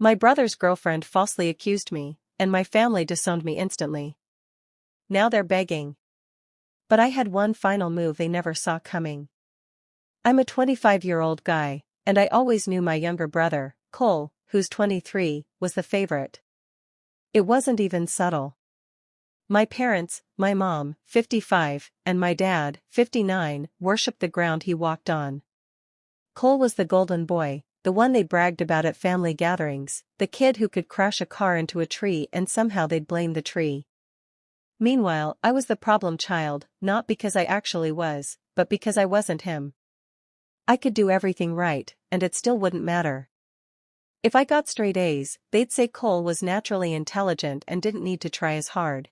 My brother's girlfriend falsely accused me, and my family disowned me instantly. Now they're begging. But I had one final move they never saw coming. I'm a 25-year-old guy, and I always knew my younger brother, Cole, who's 23, was the favorite. It wasn't even subtle. My parents, my mom, 55, and my dad, 59, worshipped the ground he walked on. Cole was the golden boy, the one they bragged about at family gatherings, the kid who could crash a car into a tree and somehow they'd blame the tree. Meanwhile, I was the problem child, not because I actually was, but because I wasn't him. I could do everything right, and it still wouldn't matter. If I got straight A's, they'd say Cole was naturally intelligent and didn't need to try as hard.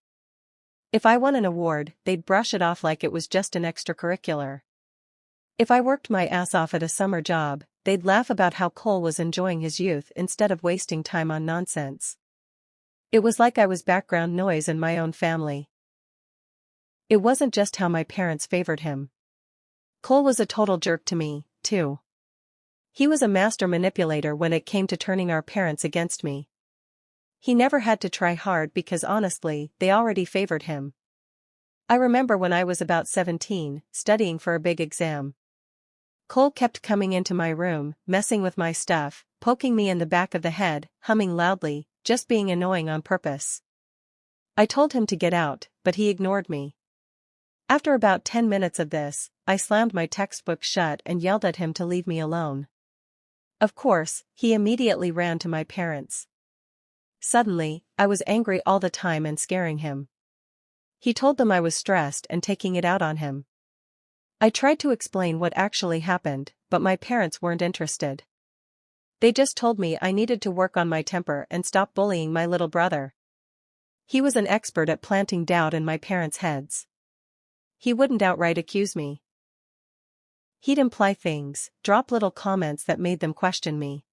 If I won an award, they'd brush it off like it was just an extracurricular. If I worked my ass off at a summer job, they'd laugh about how Cole was enjoying his youth instead of wasting time on nonsense. It was like I was background noise in my own family. It wasn't just how my parents favored him. Cole was a total jerk to me, too. He was a master manipulator when it came to turning our parents against me. He never had to try hard because honestly, they already favored him. I remember when I was about 17, studying for a big exam. Cole kept coming into my room, messing with my stuff, poking me in the back of the head, humming loudly, just being annoying on purpose. I told him to get out, but he ignored me. After about 10 minutes of this, I slammed my textbook shut and yelled at him to leave me alone. Of course, he immediately ran to my parents. Suddenly, I was angry all the time and scaring him. He told them I was stressed and taking it out on him. I tried to explain what actually happened, but my parents weren't interested. They just told me I needed to work on my temper and stop bullying my little brother. He was an expert at planting doubt in my parents' heads. He wouldn't outright accuse me. He'd imply things, drop little comments that made them question me.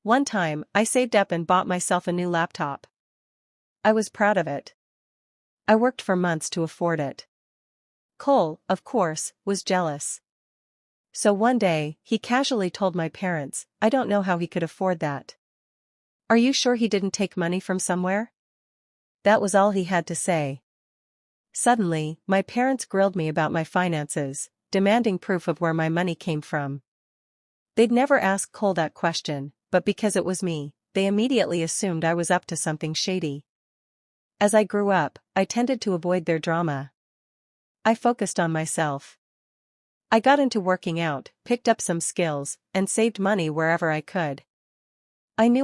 One time, I saved up and bought myself a new laptop. I was proud of it. I worked for months to afford it. Cole, of course, was jealous. So one day, he casually told my parents, I don't know how he could afford that. Are you sure he didn't take money from somewhere? That was all he had to say. Suddenly, my parents grilled me about my finances, demanding proof of where my money came from. They'd never asked Cole that question, but because it was me, they immediately assumed I was up to something shady. As I grew up, I tended to avoid their drama. I focused on myself. I got into working out, picked up some skills, and saved money wherever I could. I knew